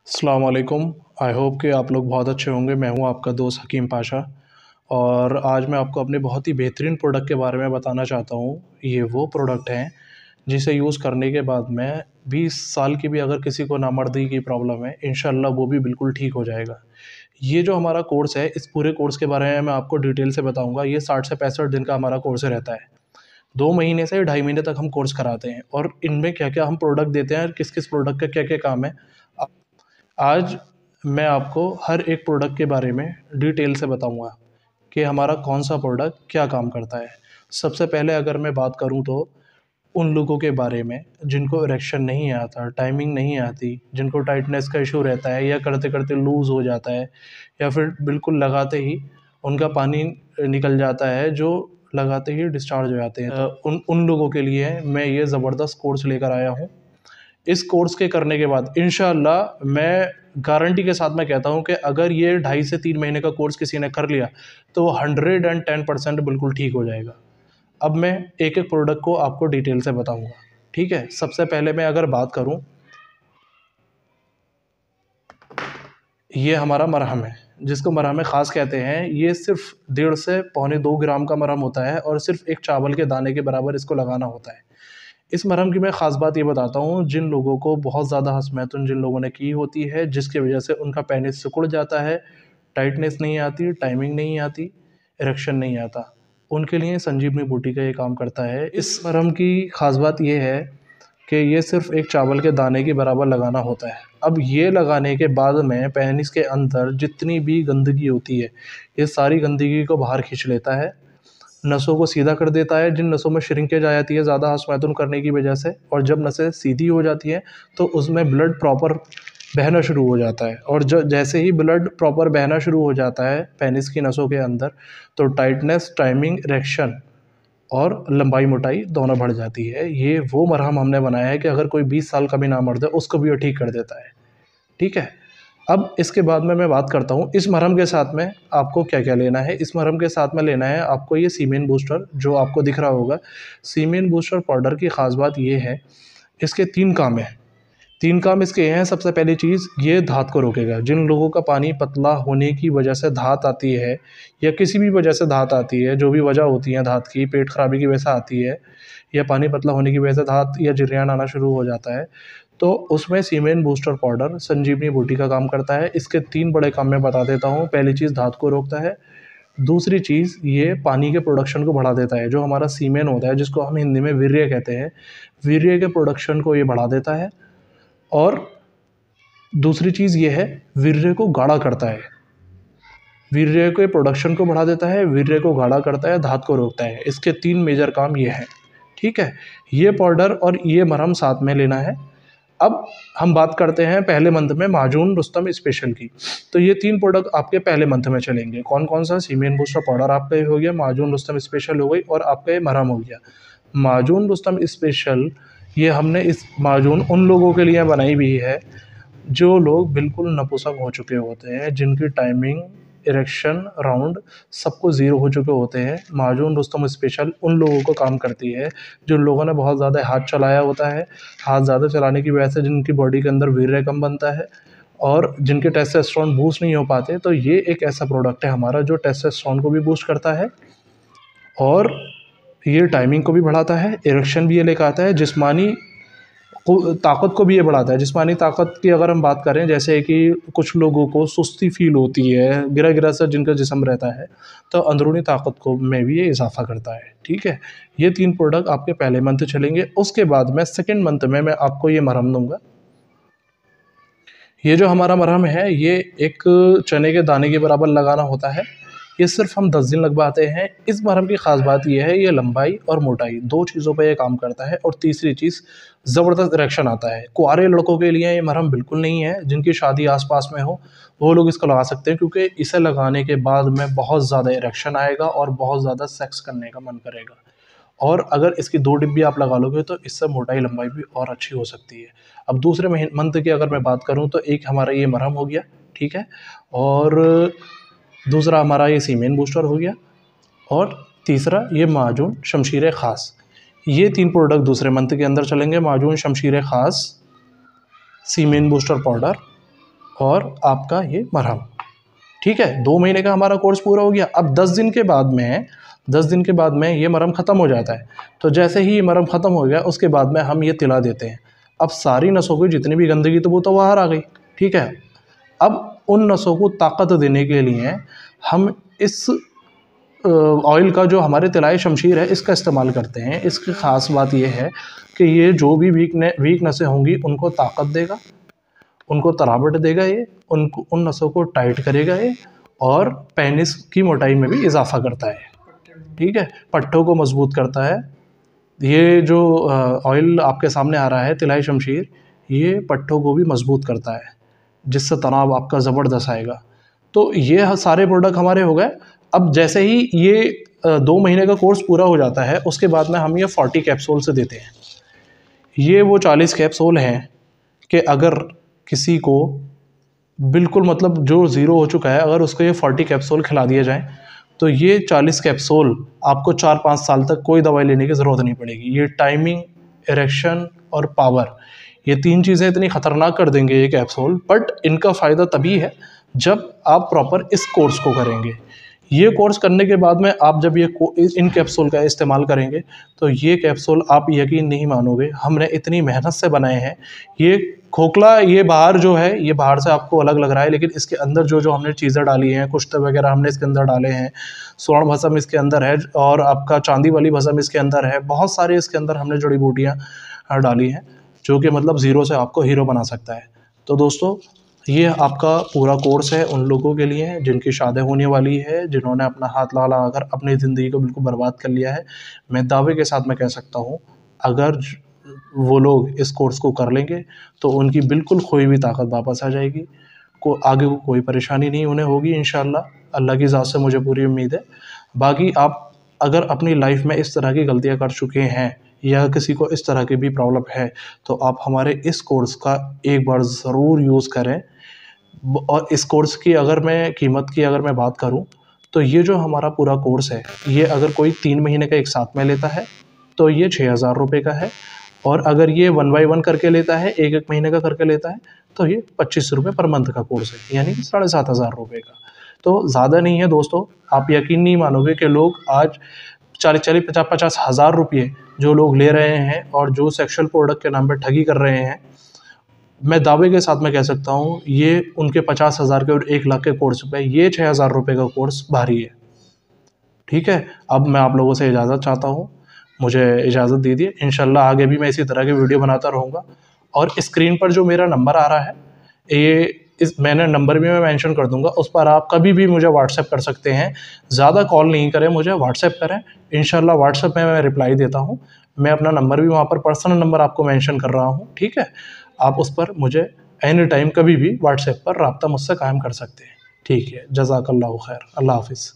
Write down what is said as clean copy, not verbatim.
अस्सलाम वालेकुम। I hope कि आप लोग बहुत अच्छे होंगे। मैं हूं आपका दोस्त हकीम पाशा और आज मैं आपको अपने बहुत ही बेहतरीन प्रोडक्ट के बारे में बताना चाहता हूं। ये वो प्रोडक्ट हैं जिसे यूज़ करने के बाद में 20 साल की भी अगर किसी को नामर्दी की प्रॉब्लम है, इंशाल्लाह वो भी बिल्कुल ठीक हो जाएगा। ये जो हमारा कोर्स है, इस पूरे कोर्स के बारे में मैं आपको डिटेल से बताऊँगा। ये 60 से 65 दिन का हमारा कोर्स रहता है। 2 महीने से ढाई महीने तक हम कोर्स कराते हैं और इनमें क्या-क्या हम प्रोडक्ट देते हैं और किस-किस प्रोडक्ट का क्या-क्या काम है। अ आज मैं आपको हर एक प्रोडक्ट के बारे में डिटेल से बताऊँगा कि हमारा कौन-सा प्रोडक्ट क्या काम करता है। सबसे पहले अगर मैं बात करूँ तो उन लोगों के बारे में जिनको इरेक्शन नहीं आता, टाइमिंग नहीं आती, जिनको टाइटनेस का इश्यू रहता है या करते-करते लूज़ हो जाता है या फिर बिल्कुल लगाते ही उनका पानी निकल जाता है, जो लगाते ही डिस्चार्ज हो जाते हैं। तो उन उन लोगों के लिए मैं ये ज़बरदस्त कोर्स लेकर आया हूँ। इस कोर्स के करने के बाद इंशाअल्लाह मैं गारंटी के साथ मैं कहता हूँ कि अगर ये ढाई से 3 महीने का कोर्स किसी ने कर लिया, तो वो 110% बिल्कुल ठीक हो जाएगा। अब मैं एक-एक प्रोडक्ट को आपको डिटेल से बताऊँगा, ठीक है? सबसे पहले मैं अगर बात करूँ, ये हमारा मरहम है, जिसको मरहम ख़ास कहते हैं। ये सिर्फ़ 1.5 से पौने 2 ग्राम का मरहम होता है और सिर्फ़ एक चावल के दाने के बराबर इसको लगाना होता है। इस मरहम की मैं ख़ास बात ये बताता हूँ, जिन लोगों को बहुत ज़्यादा हसमैतुन जिन लोगों ने की होती है, जिसकी वजह से उनका पेनिस सिकुड़ जाता है, टाइटनेस नहीं आती, टाइमिंग नहीं आती, इरेक्शन नहीं आता, उनके लिए संजीवनी बूटी का ये काम करता है। इस मरहम की ख़ास बात ये है कि ये सिर्फ़ एक चावल के दाने के बराबर लगाना होता है। अब ये लगाने के बाद में पेनिस के अंदर जितनी भी गंदगी होती है, ये सारी गंदगी को बाहर खींच लेता है, नसों को सीधा कर देता है। जिन नसों में श्रिंकेज आ जाती है ज़्यादा हश्मैतुन करने की वजह से, और जब नसें सीधी हो जाती हैं तो उसमें ब्लड प्रॉपर बहना शुरू हो जाता है। और जैसे ही ब्लड प्रॉपर बहना शुरू हो जाता है पेनिस की नसों के अंदर, तो टाइटनेस, टाइमिंग, इरेक्शन और लंबाई मोटाई दोनों बढ़ जाती है। ये वो मरहम हमने बनाया है कि अगर कोई 20 साल का भी नामर्द है, उसको भी वो ठीक कर देता है। ठीक है? अब इसके बाद में मैं बात करता हूँ, इस मरहम के साथ में आपको क्या-क्या लेना है। इस मरहम के साथ में लेना है आपको ये सीमेन बूस्टर, जो आपको दिख रहा होगा। सीमेन बूस्टर पाउडर की ख़ास बात ये है, इसके 3 काम हैं। 3 काम इसके ये हैं। सबसे पहली चीज़, ये धात को रोकेगा। जिन लोगों का पानी पतला होने की वजह से धात आती है या किसी भी वजह से धात आती है, जो भी वजह होती है धात की, पेट ख़राबी की वजह से आती है या पानी पतला होने की वजह से धात या जरियान आना शुरू हो जाता है, तो उसमें सीमेन बूस्टर पाउडर संजीवनी बूटी का काम करता है। इसके 3 बड़े काम मैं बता देता हूँ। पहली चीज़, धात को रोकता है। दूसरी चीज़, ये पानी के प्रोडक्शन को बढ़ा देता है। जो हमारा सीमेन होता है, जिसको हम हिंदी में वीर्य कहते हैं, वीर्य के प्रोडक्शन को ये बढ़ा देता है। और दूसरी चीज़ ये है, वीर्य को गाढ़ा करता है। वीर्य के प्रोडक्शन को बढ़ा देता है, वीर्य को गाढ़ा करता है, धात को रोकता है। इसके 3 मेजर काम ये हैं, ठीक है? ये पाउडर और ये मरहम साथ में लेना है। अब हम बात करते हैं पहले मंथ में माजून रुस्तम स्पेशल की। तो ये 3 प्रोडक्ट आपके पहले मंथ में चलेंगे। कौन-कौन सा? सीमेन बूस्टर पाउडर आपका ये हो गया, माजून रुस्तम स्पेशल हो गई और आपका ये मरहम हो गया। माजून रुस्तम स्पेशल, ये हमने इस माजून उन लोगों के लिए बनाई हुई है, जो लोग बिल्कुल नपुंसक हो चुके होते हैं, जिनकी टाइमिंग, इरेक्शन, राउंड सबको ज़ीरो हो चुके होते हैं। माजून रुस्तम स्पेशल उन लोगों को काम करती है, जिन लोगों ने बहुत ज़्यादा हाथ चलाया होता है। हाथ ज़्यादा चलाने की वजह से जिनकी बॉडी के अंदर वीर्य कम बनता है और जिनके टेस्टोस्टेरोन बूस्ट नहीं हो पाते, तो ये एक ऐसा प्रोडक्ट है हमारा जो टेस्टोस्टेरोन को भी बूस्ट करता है और ये टाइमिंग को भी बढ़ाता है, इरेक्शन भी ये लेकर आता है, जिस्मानी ताकत को भी ये बढ़ाता है। जिस्मानी ताकत की अगर हम बात करें, जैसे कि कुछ लोगों को सुस्ती फ़ील होती है, गिरा-गिरा सा जिनका जिस्म रहता है, तो अंदरूनी ताकत को में भी ये इज़ाफ़ा करता है, ठीक है? ये 3 प्रोडक्ट आपके पहले मंथ चलेंगे। उसके बाद में सेकंड मंथ में मैं आपको ये मरहम दूँगा। ये जो हमारा मरहम है, ये एक चने के दाने के बराबर लगाना होता है। ये सिर्फ़ हम 10 दिन लगवाते हैं। इस मरहम की ख़ास बात ये है, ये लंबाई और मोटाई 2 चीज़ों पे ये काम करता है। और तीसरी चीज़, ज़बरदस्त इरेक्शन आता है। कुँवारे लड़कों के लिए ये मरहम बिल्कुल नहीं है। जिनकी शादी आस-पास में हो, वो लोग इसको लगा सकते हैं, क्योंकि इसे लगाने के बाद में बहुत ज़्यादा इरेक्शन आएगा और बहुत ज़्यादा सेक्स करने का मन करेगा। और अगर इसकी 2 डिब्बी आप लगा लोगे, तो इससे मोटाई लंबाई भी और अच्छी हो सकती है। अब दूसरे मंथ की अगर मैं बात करूँ, तो एक हमारा ये मरहम हो गया, ठीक है? और दूसरा हमारा ये सीमेन बूस्टर हो गया और तीसरा ये माजून शमशीर ख़ास। ये 3 प्रोडक्ट दूसरे मंथ के अंदर चलेंगे। माजून शमशीर ख़ास, सीमेन बूस्टर पाउडर और आपका ये मरहम। ठीक है, 2 महीने का हमारा कोर्स पूरा हो गया। अब 10 दिन के बाद में ये मरहम ख़त्म हो जाता है। तो जैसे ही ये मरहम ख़त्म हो गया उसके बाद में हम ये तिला देते हैं। अब सारी नसों की जितनी भी गंदगी तो वो तो बाहर आ गई। ठीक है, अब उन नसों को ताकत देने के लिए हम इस ऑयल का जो हमारे तिलाए शमशीर है इसका इस्तेमाल करते हैं। इसकी ख़ास बात यह है कि ये जो भी वीक नसें होंगी उनको ताकत देगा, उनको तरावट देगा, ये उनको उन नसों को टाइट करेगा ये, और पेनिस की मोटाई में भी इजाफा करता है। ठीक है, पट्टों को मजबूत करता है। ये जो ऑयल आपके सामने आ रहा है तिलाई शमशीर, ये पट्टों को भी मजबूत करता है, जिससे तनाव आपका ज़बरदस्त आएगा। तो ये सारे प्रोडक्ट हमारे हो गए। अब जैसे ही ये 2 महीने का कोर्स पूरा हो जाता है उसके बाद में हम ये 40 कैप्सूल से देते हैं। ये वो 40 कैप्सूल हैं कि अगर किसी को बिल्कुल मतलब जो ज़ीरो हो चुका है, अगर उसको ये 40 कैप्सूल खिला दिए जाएँ तो ये 40 कैप्सूल आपको 4-5 साल तक कोई दवाई लेने की ज़रूरत नहीं पड़ेगी। ये टाइमिंग, इरेक्शन और पावर, ये 3 चीज़ें इतनी ख़तरनाक कर देंगे ये कैप्सूल, बट इनका फ़ायदा तभी है जब आप प्रॉपर इस कोर्स को करेंगे। ये कोर्स करने के बाद में आप जब इन कैप्सूल का इस्तेमाल करेंगे तो ये कैप्सूल आप यकीन नहीं मानोगे, हमने इतनी मेहनत से बनाए हैं। ये खोखला, ये बाहर जो है ये बाहर से आपको अलग लग रहा है, लेकिन इसके अंदर जो जो हमने चीज़ें डाली हैं, कुश्ते वगैरह हमने इसके अंदर डाले हैं, स्वर्ण भस्म इसके अंदर है और आपका चांदी वाली भस्म इसके अंदर है, बहुत सारे इसके अंदर हमने जड़ी बूटियाँ डाली हैं जो कि मतलब ज़ीरो से आपको हीरो बना सकता है। तो दोस्तों, ये आपका पूरा कोर्स है उन लोगों के लिए जिनकी शादी होने वाली है, जिन्होंने अपना हाथ लगा कर अपनी ज़िंदगी को बिल्कुल बर्बाद कर लिया है। मैं दावे के साथ मैं कह सकता हूँ, अगर वो लोग इस कोर्स को कर लेंगे तो उनकी बिल्कुल खोई हुई ताकत वापस आ जाएगी, को आगे को कोई परेशानी नहीं उन्हें होगी इंशाअल्लाह। अल्लाह की ज़ात से मुझे पूरी उम्मीद है। बाकी आप अगर अपनी लाइफ में इस तरह की गलतियाँ कर चुके हैं या किसी को इस तरह की भी प्रॉब्लम है तो आप हमारे इस कोर्स का एक बार ज़रूर यूज़ करें। और इस कोर्स की अगर मैं कीमत की अगर मैं बात करूं तो ये जो हमारा पूरा कोर्स है, ये अगर कोई 3 महीने का एक साथ में लेता है तो ये 6,000 रुपये का है, और अगर ये 1 बाय 1 करके लेता है, एक महीने का करके लेता है, तो ये 25 रुपये पर मंथ का कोर्स है, यानी कि 7,500 रुपये का। तो ज़्यादा नहीं है दोस्तों, आप यकीन नहीं मानोगे कि लोग आज 40-50 हज़ार रुपये जो लोग ले रहे हैं और जो सेक्सुअल प्रोडक्ट के नाम पर ठगी कर रहे हैं, मैं दावे के साथ मैं कह सकता हूँ ये उनके 50,000 के और 1 लाख के कोर्स पे ये 6,000 रुपये का कोर्स भारी है। ठीक है, अब मैं आप लोगों से इजाज़त चाहता हूँ, मुझे इजाज़त दीजिए। इंशाल्लाह आगे भी मैं इसी तरह की वीडियो बनाता रहूँगा। और स्क्रीन पर जो मेरा नंबर आ रहा है, ये मैंने नंबर भी मैं मेंशन कर दूँगा, उस पर आप कभी भी मुझे व्हाट्सएप कर सकते हैं। ज़्यादा कॉल नहीं करें, मुझे व्हाट्सएप करें, इंशाल्लाह व्हाट्सएप में मैं रिप्लाई देता हूँ। मैं अपना नंबर भी वहाँ पर पर्सनल नंबर आपको मेंशन कर रहा हूँ। ठीक है, आप उस पर मुझे एनी टाइम कभी भी व्हाट्सएप पर राब्ता मुझसे कायम कर सकते हैं। ठीक है, जज़ाकल्लाहु खैर, अल्लाह हाफ़िज़।